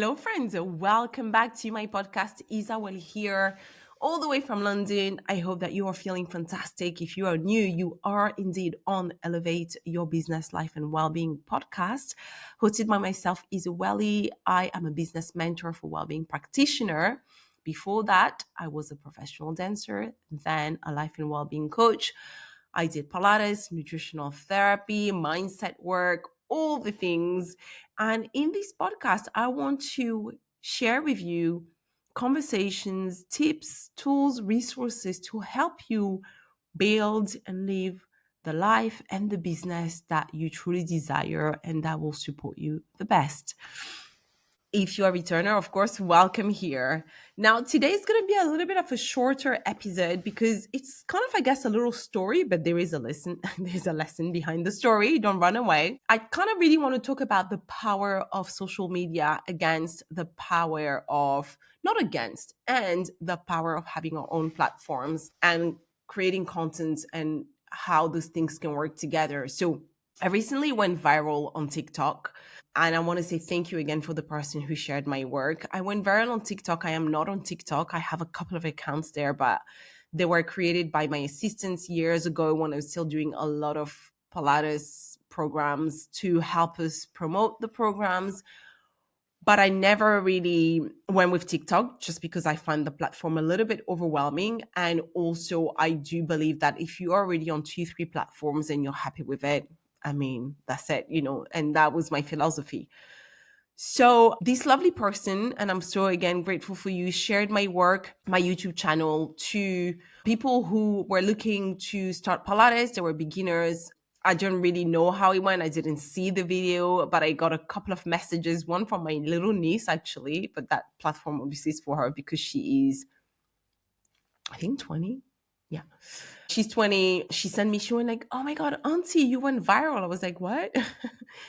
Hello, friends. Welcome back to my podcast. Isa-Welly here, all the way from London. I hope that you are feeling fantastic. If you are new, you are indeed on Elevate Your Business Life and Wellbeing podcast, hosted by myself, Isa-Welly. I am a business mentor for wellbeing practitioner. Before that, I was a professional dancer, then a life and wellbeing coach. I did Pilates, nutritional therapy, mindset work, all the things. And in this podcast, I want to share with you conversations, tips, tools, resources to help you build and live the life and the business that you truly desire and that will support you the best. If you're a returner, of course, welcome here. Now, today is going to be a little bit of a shorter episode because it's kind of, I guess, a little story, but there is a lesson. There's a lesson behind the story. Don't run away. I kind of really want to talk about the power of social media against the power of, not against, and the power of having our own platforms and creating content and how those things can work together. So I recently went viral on TikTok. And I want to say thank you again for the person who shared my work. I went viral on TikTok. I am not on TikTok. I have a couple of accounts there, but they were created by my assistants years ago when I was still doing a lot of Pilates programs to help us promote the programs. But I never really went with TikTok just because I find the platform a little bit overwhelming. And also, I do believe that if you are already on 2, 3 platforms and you're happy with it, I mean, that's it, and that was my philosophy. So this lovely person, and I'm so again grateful for you, shared my work, my YouTube channel to people who were looking to start Pilates. They were beginners. I don't really know how it went. I didn't see the video, but I got a couple of messages, one from my little niece actually, but that platform obviously is for her because she is, I think, 20. Yeah. She's 20. She went like, oh my God, auntie, you went viral. I was like, what?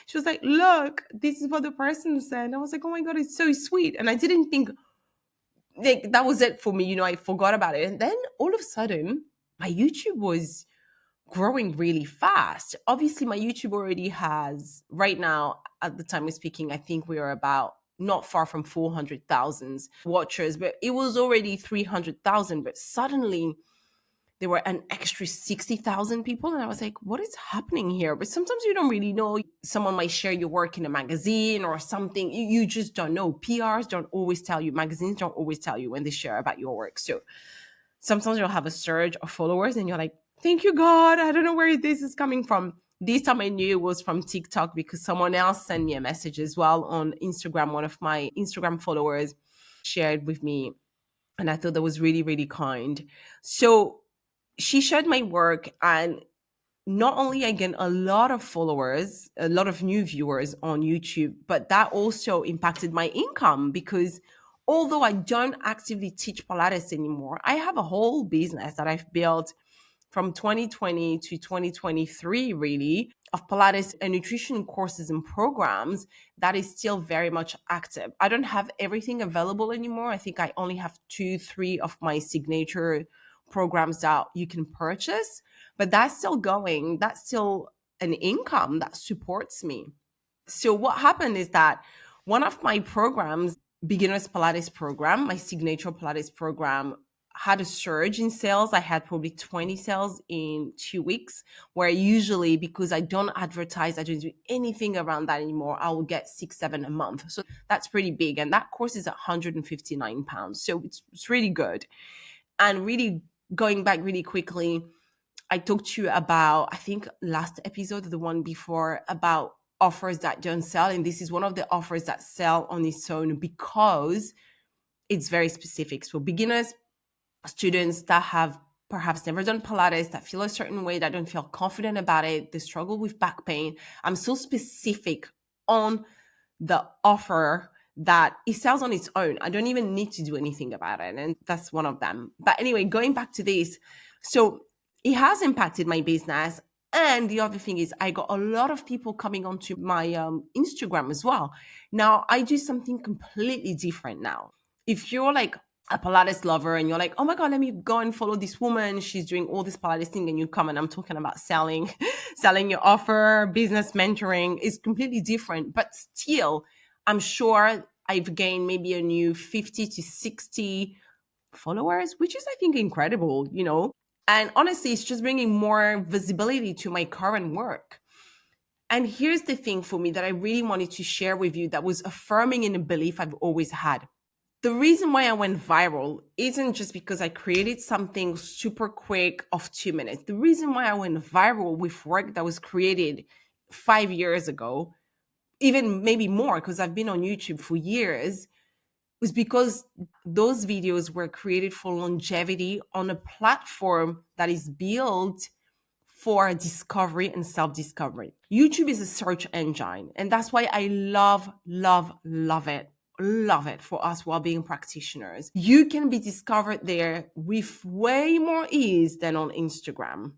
She was like, look, this is what the person said. I was like, oh my God, it's so sweet. And I didn't think like that was it for me. I forgot about it. And then all of a sudden, my YouTube was growing really fast. Obviously, my YouTube already has, right now, at the time we're speaking, I think we are about not far from 400,000 watchers, but it was already 300,000. But suddenly, there were an extra 60,000 people. And I was like, what is happening here? But sometimes you don't really know. Someone might share your work in a magazine or something. You just don't know. PRs don't always tell you. Magazines don't always tell you when they share about your work. So sometimes you'll have a surge of followers and you're like, thank you, God. I don't know where this is coming from. This time I knew it was from TikTok because someone else sent me a message as well on Instagram. One of my Instagram followers shared with me. And I thought that was really, really kind. So she shared my work, and not only I gained a lot of followers, a lot of new viewers on YouTube, but that also impacted my income because although I don't actively teach Pilates anymore, I have a whole business that I've built from 2020 to 2023, really, of Pilates and nutrition courses and programs that is still very much active. I don't have everything available anymore. I think I only have 2, 3 of my signature programs that you can purchase, but that's still going. That's still an income that supports me. So what happened is that one of my programs, beginners Pilates program, my signature Pilates program, had a surge in sales. I had probably 20 sales in 2 weeks, where usually, because I don't advertise, I don't do anything around that anymore, I will get 6, 7 a month. So that's pretty big. And that course is £159. So it's really good. And really going back really quickly, I talked to you about, I think last episode, the one before, about offers that don't sell. And this is one of the offers that sell on its own because it's very specific. So beginners, students that have perhaps never done Pilates, that feel a certain way, that don't feel confident about it, they struggle with back pain. I'm so specific on the offer that it sells on its own. I don't even need to do anything about it. And that's one of them. But anyway, going back to this. So it has impacted my business. And the other thing is I got a lot of people coming onto my Instagram as well. Now I do something completely different now. If you're like a Pilates lover and you're like, oh my God, let me go and follow this woman, she's doing all this Pilates thing, and you come and I'm talking about selling your offer, business mentoring is completely different. But still, I'm sure I've gained maybe a new 50 to 60 followers, which is, I think, incredible, And honestly, it's just bringing more visibility to my current work. And here's the thing for me that I really wanted to share with you that was affirming in a belief I've always had. The reason why I went viral isn't just because I created something super quick of 2 minutes. The reason why I went viral with work that was created 5 years ago, even maybe more, because I've been on YouTube for years, was because those videos were created for longevity on a platform that is built for discovery and self-discovery. YouTube is a search engine, and that's why I love, love, love it. Love it for us well-being practitioners. You can be discovered there with way more ease than on Instagram.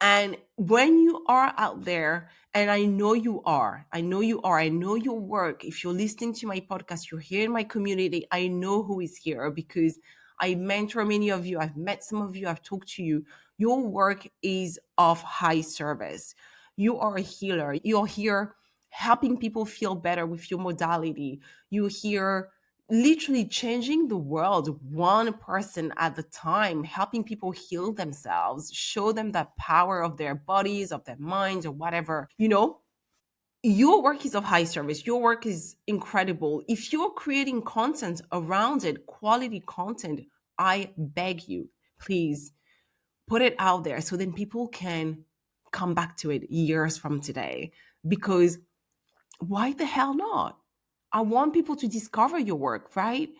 And when you are out there, and I know you are, I know your work. If you're listening to my podcast, you're here in my community, I know who is here because I mentor many of you. I've met some of you. I've talked to you. Your work is of high service. You are a healer. You're here helping people feel better with your modality. You're here literally changing the world one person at a time, helping people heal themselves, show them the power of their bodies, of their minds, or whatever. Your work is of high service. Your work is incredible. If you're creating content around it, quality content, I beg you, please put it out there so then people can come back to it years from today. Because why the hell not? I want people to discover your work, right?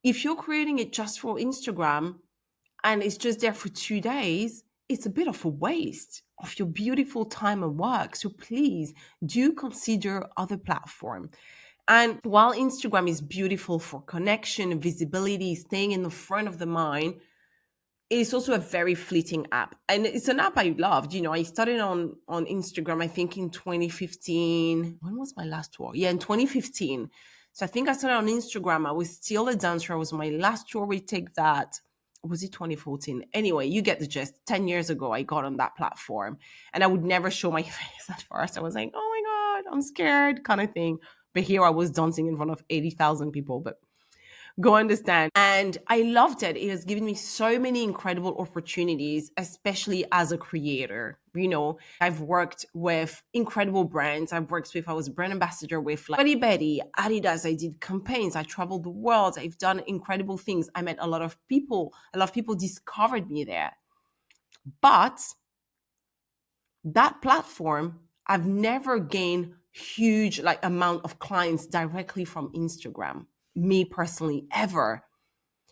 If you're creating it just for Instagram and it's just there for 2 days, it's a bit of a waste of your beautiful time and work. So please do consider other platform. And while Instagram is beautiful for connection, visibility, staying in the front of the mind, it's also a very fleeting app, and it's an app I loved. I started on Instagram, I think in 2015. When was my last tour? Yeah, in 2015. So I think I started on Instagram. I was still a dancer. I was my last tour. We take that. Was it 2014? Anyway, you get the gist. 10 years ago, I got on that platform, and I would never show my face at first. I was like, oh my God, I'm scared kind of thing. But here I was dancing in front of 80,000 people. But go understand. And I loved it. It has given me so many incredible opportunities, especially as a creator. I've worked with incredible brands. I was brand ambassador with like Betty Betty, Adidas. I did campaigns. I traveled the world. I've done incredible things. I met a lot of people. A lot of people discovered me there. But that platform, I've never gained huge amount of clients directly from Instagram. Me personally, ever.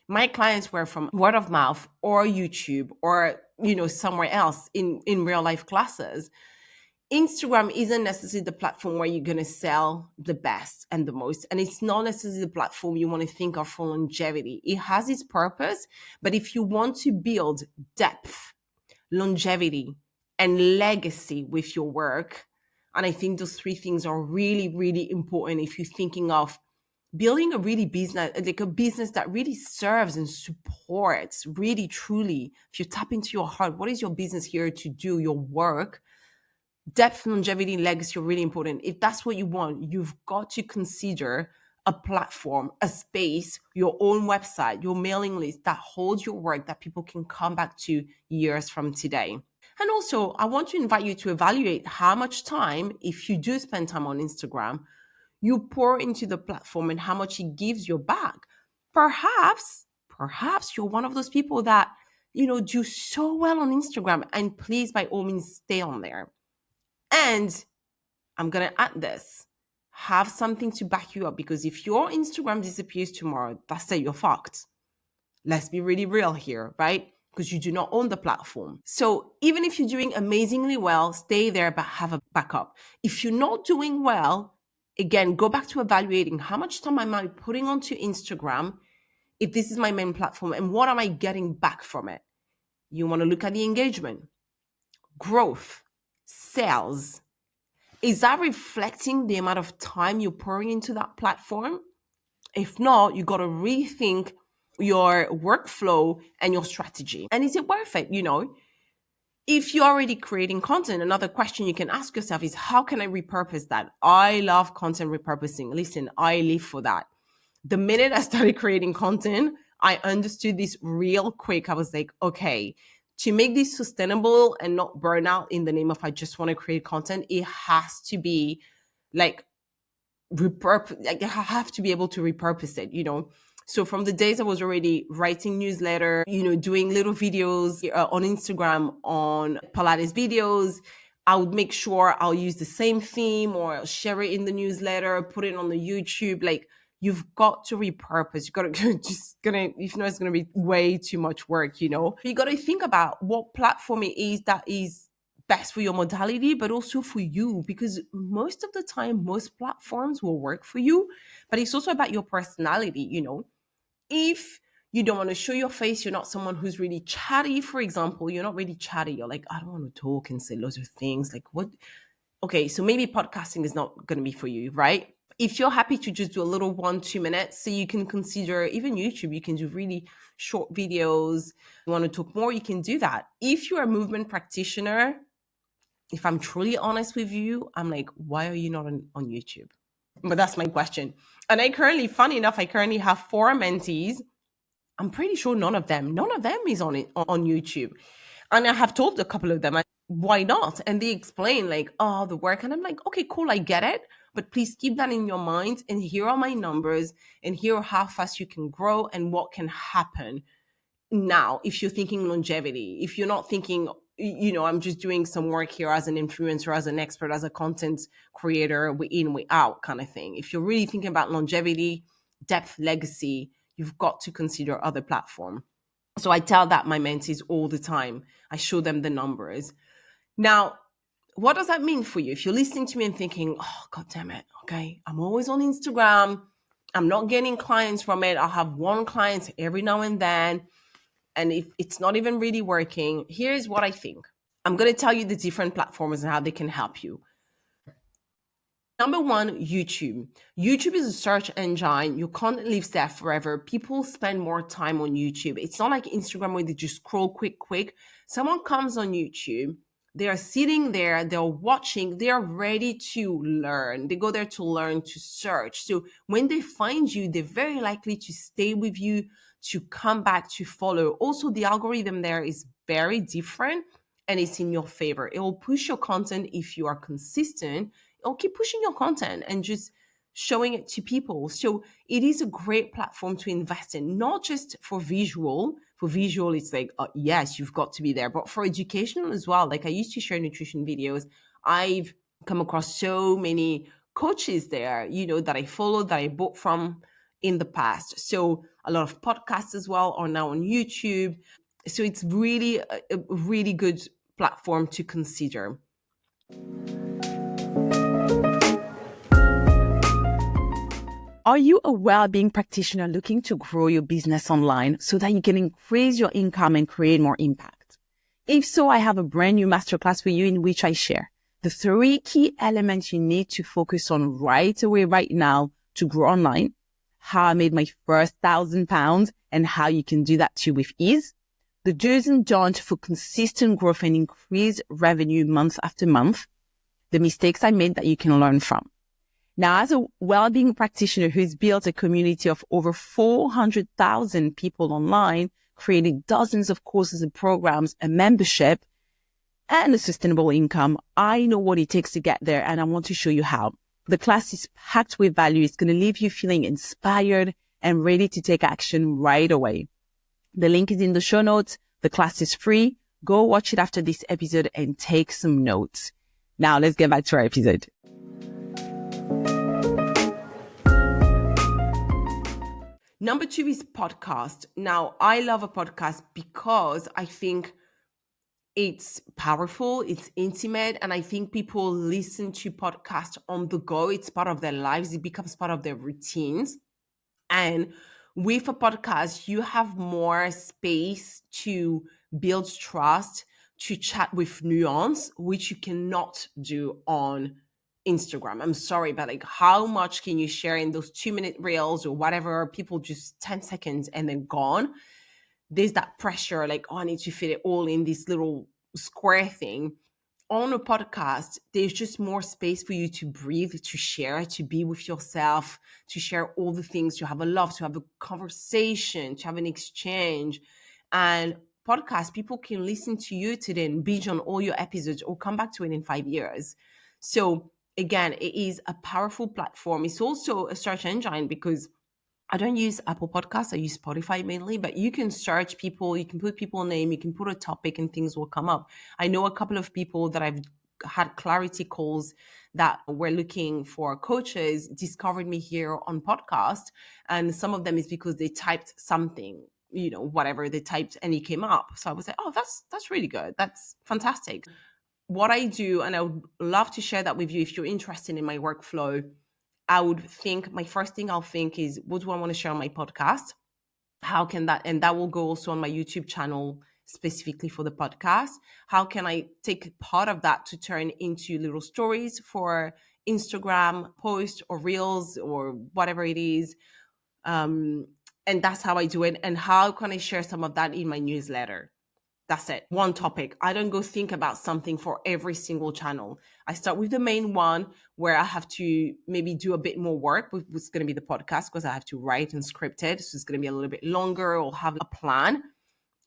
My clients were from word of mouth or YouTube or somewhere else in real life classes. Instagram isn't necessarily the platform where you're going to sell the best and the most, and it's not necessarily the platform you want to think of for longevity. It has its purpose, but if you want to build depth, longevity, and legacy with your work, and I think those three things are really, really important if you're thinking of building a business that really serves and supports, really, truly. If you tap into your heart, what is your business here to do? Your work, depth, longevity, legacy are really important. If that's what you want, you've got to consider a platform, a space, your own website, your mailing list that holds your work that people can come back to years from today. And also, I want to invite you to evaluate how much time, if you do spend time on Instagram, you pour into the platform and how much it gives you back. Perhaps you're one of those people that, do so well on Instagram, and please, by all means, stay on there. And I'm going to add this. Have something to back you up, because if your Instagram disappears tomorrow, that's it, you're fucked. Let's be really real here, right? Because you do not own the platform. So even if you're doing amazingly well, stay there, but have a backup. If you're not doing well, again, go back to evaluating how much time am I putting onto Instagram if this is my main platform, and what am I getting back from it? You want to look at the engagement, growth, sales. Is that reflecting the amount of time you're pouring into that platform? If not, you got to rethink your workflow and your strategy. And is it worth it? If you're already creating content, another question you can ask yourself is, how can I repurpose that? I love content repurposing. Listen, I live for that. The minute I started creating content, I understood this real quick. I was like, okay, to make this sustainable and not burn out in the name of I just want to create content, it has to be like repurpose. Like I have to be able to repurpose it, So from the days I was already writing newsletter, doing little videos on Instagram on Pilates videos, I would make sure I'll use the same theme or I'll share it in the newsletter, put it on the YouTube. Like you've got to repurpose. You got to if not, it's gonna be way too much work. You got to think about what platform it is that is best for your modality, but also for you, because most of the time, most platforms will work for you, but it's also about your personality. If you don't want to show your face, you're not someone who's really chatty, for example, you're not really chatty. You're like, I don't want to talk and say loads of things. Like, what? Okay, so maybe podcasting is not going to be for you, right? If you're happy to just do a little 1-2 minutes, so you can consider even YouTube, you can do really short videos. You want to talk more, you can do that. If you're a movement practitioner, if I'm truly honest with you, I'm like, why are you not on YouTube? But that's my question. And funny enough, I currently have 4 mentees. I'm pretty sure none of them is on YouTube. And I have told a couple of them, why not? And they explain like, oh, the work. And I'm like, okay, cool, I get it. But please keep that in your mind. And here are my numbers. And here are how fast you can grow and what can happen. Now, if you're thinking longevity, if you're not thinking, I'm just doing some work here as an influencer, as an expert, as a content creator, we in, we out kind of thing. If you're really thinking about longevity, depth, legacy, you've got to consider other platform. So I tell that my mentees all the time. I show them the numbers. Now, what does that mean for you? If you're listening to me and thinking, oh, God damn it, okay, I'm always on Instagram. I'm not getting clients from it. I'll have one client every now and then. And if it's not even really working, here's what I think. I'm going to tell you the different platforms and how they can help you. Number 1, YouTube. YouTube is a search engine. Your content lives there forever. People spend more time on YouTube. It's not like Instagram where they just scroll quick. Someone comes on YouTube, they are sitting there, they're watching, they're ready to learn. They go there to learn, to search. So when they find you, they're very likely to stay with you, to come back, to follow. Also, the algorithm there is very different and it's in your favor. It will push your content if you are consistent. It'll keep pushing your content and just showing it to people. So it is a great platform to invest in, not just for visual. For visual, it's like, yes, you've got to be there, but for educational as well. Like I used to share nutrition videos. I've come across so many coaches there, that I followed, that I bought from in the past. So a lot of podcasts as well are now on YouTube. So it's really a really good platform to consider. Are you a well-being practitioner looking to grow your business online so that you can increase your income and create more impact? If so, I have a brand new masterclass for you in which I share the 3 key elements you need to focus on right away, right now to grow online, how I made my first £1,000 and how you can do that too with ease, the do's and don'ts for consistent growth and increased revenue month after month, the mistakes I made that you can learn from. Now, as a well-being practitioner who's built a community of over 400,000 people online, creating dozens of courses and programs, a membership, and a sustainable income, I know what it takes to get there, and I want to show you how. The class is packed with value. It's going to leave you feeling inspired and ready to take action right away. The link is in the show notes. The class is free. Go watch it after this episode and take some notes. Now, let's get back to our episode. Number 2 is podcast. Now, I love a podcast because I think it's powerful, it's intimate, and I think people listen to podcasts on the go. It's part of their lives. It becomes part of their routines. And with a podcast, you have more space to build trust, to chat with nuance, which you cannot do on Instagram. I'm sorry, but like how much can you share in those 2-minute reels or whatever? People just 10 seconds and then gone. There's that pressure like, oh, I need to fit it all in this little square thing. on a podcast, there's just more space for you to breathe, to share, to be with yourself, to share all the things, to have a laugh, to have a conversation, to have an exchange. And podcast, people can listen to you today and binge on all your episodes or come back to it in 5 years. So again, it is a powerful platform. It's also a search engine because I don't use Apple Podcasts. I use Spotify mainly, but you can search people, you can put people name, you can put a topic and things will come up. I know a couple of people that I've had clarity calls that were looking for coaches, discovered me here on podcast. And some of them is because they typed something, whatever they typed and it came up. So I was like, oh, that's really good. That's fantastic. What I do, and I would love to share that with you if you're interested in my workflow. I would think my first thing I'll think is, what do I want to share on my podcast? How can that, and that will go also on my YouTube channel specifically for the podcast. How can I take part of that to turn into little stories for Instagram posts or reels or whatever it is? And that's how I do it. And how can I share some of that in my newsletter? That's it. One topic. I don't go think about something for every single channel. I start with the main one where I have to maybe do a bit more work with what's going to be the podcast because I have to write and script it. So it's going to be a little bit longer or have a plan.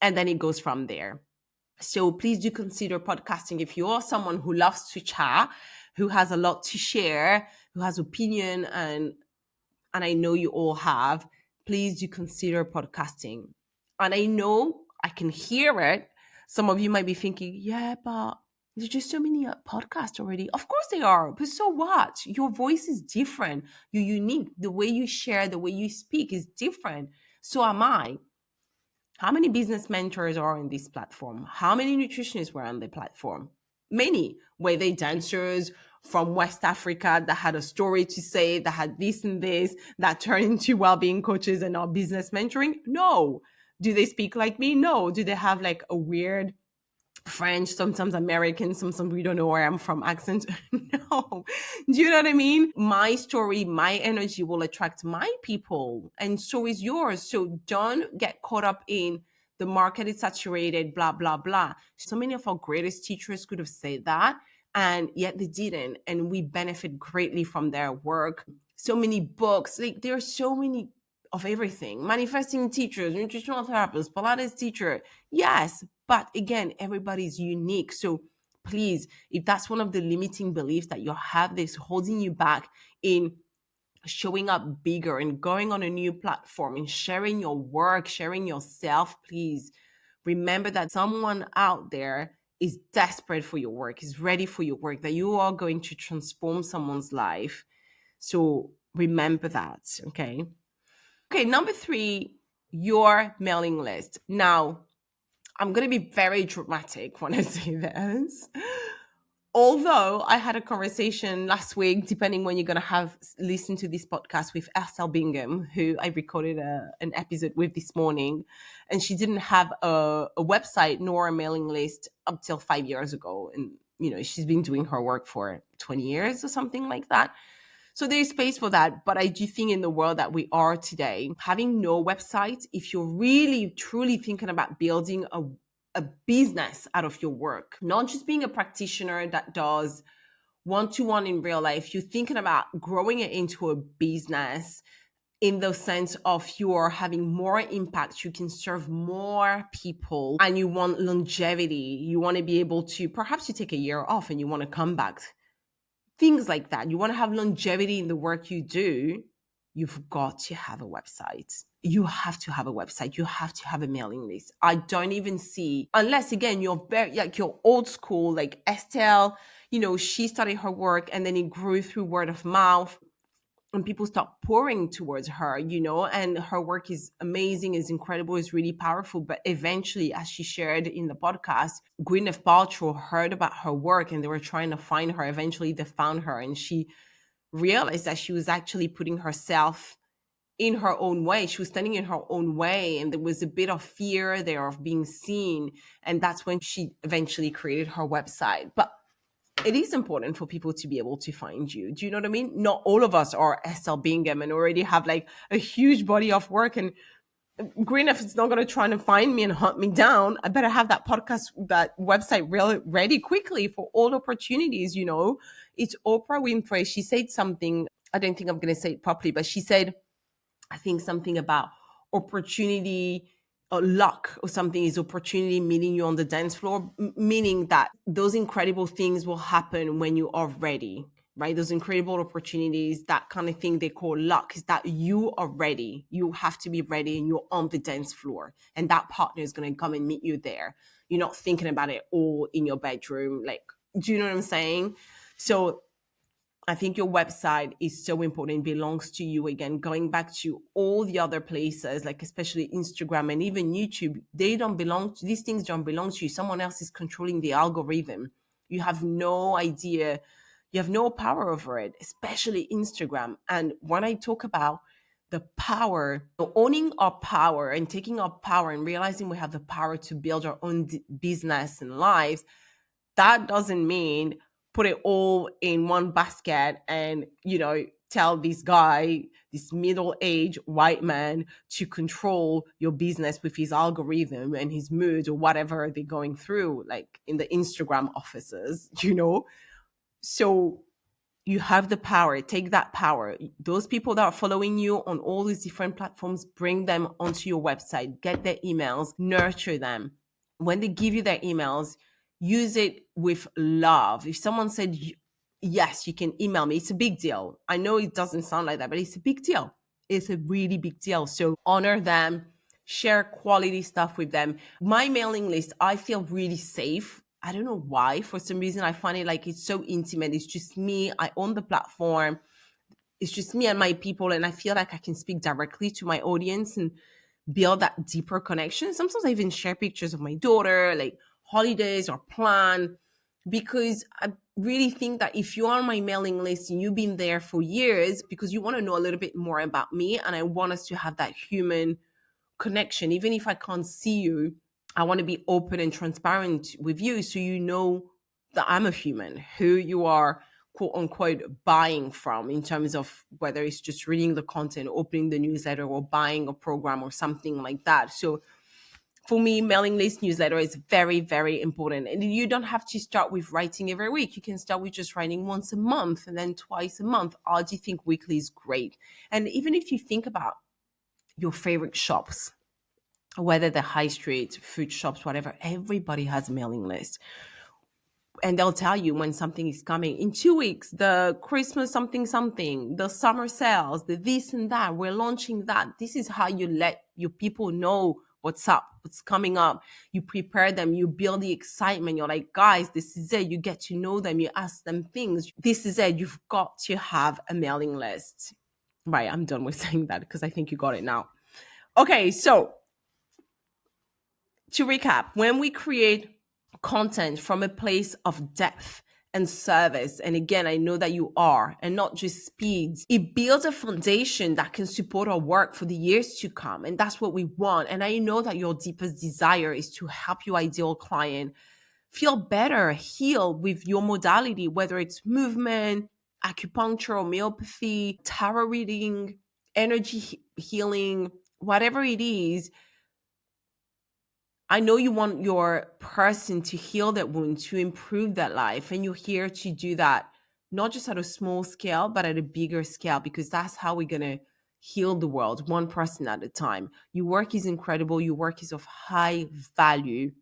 And then it goes from there. So please do consider podcasting if you are someone who loves to chat, who has a lot to share, who has opinion, and I know you all have. Please do consider podcasting. And I know I can hear it. Some of you might be thinking, yeah, but there's just so many podcasts already. Of course they are, but so what? Your voice is different. You're unique. The way you share, the way you speak is different. So am I. How many business mentors are on this platform? How many nutritionists were on the platform? Many. Were they dancers from West Africa that had a story to say, that had this and this, that turned into well-being coaches and not business mentoring? No. Do they speak like me? No. Do they have like a weird French, sometimes American, sometimes we don't know where I'm from accent? No. Do you know what I mean? My story, my energy will attract my people, and so is yours. So don't get caught up in the market is saturated, blah, blah, blah. So many of our greatest teachers could have said that, and yet they didn't. And we benefit greatly from their work. So many books, like there are so many of everything. Manifesting teachers, nutritional therapists, Pilates teacher. Yes, but again, everybody's unique. So please, if that's one of the limiting beliefs that you have that's holding you back in showing up bigger and going on a new platform and sharing your work, sharing yourself, please remember that someone out there is desperate for your work, is ready for your work, that you are going to transform someone's life. So remember that, okay? Okay, number 3, your mailing list. Now, I'm going to be very dramatic when I say this. Although I had a conversation last week, depending when you're going to have listened to this podcast, with Estelle Bingham, who I recorded an episode with this morning, and she didn't have a website nor a mailing list up till 5 years ago. And, she's been doing her work for 20 years or something like that. So there's space for that. But I do think in the world that we are today, having no website, if you're really, truly thinking about building a business out of your work, not just being a practitioner that does one-to-one in real life, you're thinking about growing it into a business in the sense of you're having more impact, you can serve more people, and you want longevity. You want to be able to, perhaps you take a year off and you want to come back. Things like that. You want to have longevity in the work you do. You've got to have a website. You have to have a website. You have to have a mailing list. I don't even see, unless again, you're very like you're old school, like Estelle, she started her work and then it grew through word of mouth and people start pouring towards her, and her work is amazing, is incredible, is really powerful. But eventually, as she shared in the podcast, Gwyneth Paltrow heard about her work and they were trying to find her. Eventually they found her and she realized that she was actually putting herself in her own way. She was standing in her own way, and there was a bit of fear there of being seen. And that's when she eventually created her website. But it is important for people to be able to find you. Do you know what I mean? Not all of us are Estelle Bingham and already have like a huge body of work and green enough it's not going to try and find me and hunt me down. I better have that podcast, that website really ready quickly for all opportunities. It's Oprah Winfrey. She said something, I don't think I'm going to say it properly, but she said, I think something about opportunity or luck or something is opportunity meeting you on the dance floor, meaning that those incredible things will happen when you are ready, right? Those incredible opportunities, that kind of thing they call luck, is that you are ready. You have to be ready and you're on the dance floor. And that partner is going to come and meet you there. You're not thinking about it all in your bedroom. Like, do you know what I'm saying? So I think your website is so important. It belongs to you. Again, going back to all the other places, like especially Instagram and even YouTube, they don't belong to, these things don't belong to you. Someone else is controlling the algorithm. You have no idea. You have no power over it, especially Instagram. And when I talk about the power, owning our power and taking our power and realizing we have the power to build our own business and lives, that doesn't mean put it all in one basket and, tell this guy, this middle-aged white man, to control your business with his algorithm and his mood or whatever they're going through, like in the Instagram offices. So you have the power. Take that power. Those people that are following you on all these different platforms, bring them onto your website, get their emails, nurture them. When they give you their emails, use it with love. If someone said, yes, you can email me, it's a big deal. I know it doesn't sound like that, but it's a big deal. It's a really big deal. So honor them, share quality stuff with them. My mailing list, I feel really safe. I don't know why. For some reason, I find it like it's so intimate. It's just me. I own the platform. It's just me and my people. And I feel like I can speak directly to my audience and build that deeper connection. Sometimes I even share pictures of my daughter, like holidays or plan, because I really think that if you're on my mailing list and you've been there for years, because you want to know a little bit more about me, and I want us to have that human connection. Even if I can't see you, I want to be open and transparent with you so you know that I'm a human who you are, quote unquote, buying from, in terms of whether it's just reading the content, opening the newsletter, or buying a program or something like that. So for me, mailing list newsletter is very, very important. And you don't have to start with writing every week. You can start with just writing once a month and then twice a month. I do think weekly is great. And even if you think about your favorite shops, whether the high street, food shops, whatever, everybody has a mailing list. And they'll tell you when something is coming. In 2 weeks, the Christmas something, the summer sales, the this and that, we're launching that. This is how you let your people know what's up, what's coming up. You prepare them, you build the excitement. You're like, guys, this is it. You get to know them, you ask them things. This is it. You've got to have a mailing list. Right, I'm done with saying that because I think you got it now. Okay, so to recap, when we create content from a place of depth and service, and again, I know that you are, and not just speed, it builds a foundation that can support our work for the years to come. And that's what we want. And I know that your deepest desire is to help your ideal client feel better, heal with your modality, whether it's movement, acupuncture, homeopathy, tarot reading, energy healing, whatever it is. I know you want your person to heal that wound, to improve that life. And you're here to do that, not just at a small scale, but at a bigger scale, because that's how we're going to heal the world, one person at a time. Your work is incredible. Your work is of high value,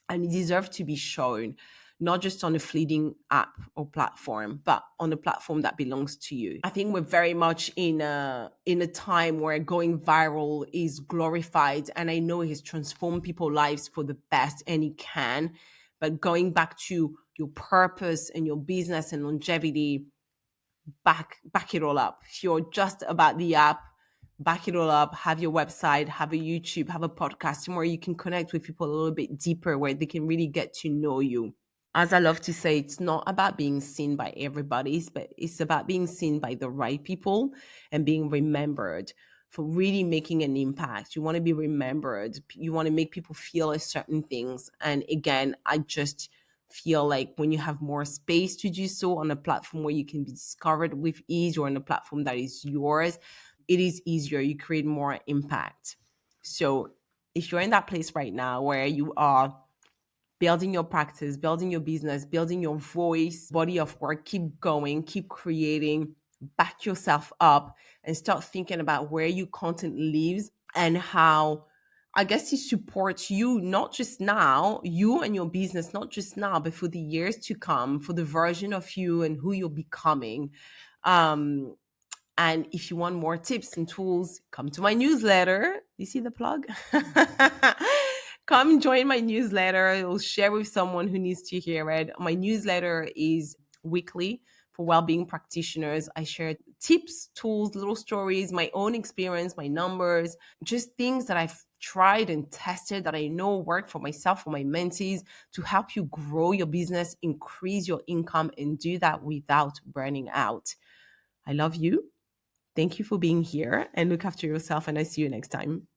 and it deserves to be shown, not just on a fleeting app or platform, but on a platform that belongs to you. I think we're very much in a time where going viral is glorified, and I know it has transformed people's lives for the best, and it can. But going back to your purpose and your business and longevity, back it all up. If you're just about the app, back it all up, have your website, have a YouTube, have a podcast where you can connect with people a little bit deeper, where they can really get to know you. As I love to say, it's not about being seen by everybody, but it's about being seen by the right people and being remembered for really making an impact. You want to be remembered. You want to make people feel a certain things. And again, I just feel like when you have more space to do so on a platform where you can be discovered with ease, or on a platform that is yours, it is easier. You create more impact. So if you're in that place right now where you are building your practice, building your business, building your voice, body of work, keep going, keep creating, back yourself up, and start thinking about where your content lives and how I guess it supports you, not just now, you and your business, not just now, but for the years to come, for the version of you and who you're becoming. Um, and if you want more tips and tools, come to my newsletter. You see the plug? Come join my newsletter. I'll share with someone who needs to hear it. My newsletter is weekly for well-being practitioners. I share tips, tools, little stories, my own experience, my numbers, just things that I've tried and tested that I know work for myself, for my mentees, to help you grow your business, increase your income, and do that without burning out. I love you. Thank you for being here and look after yourself. And I see you next time.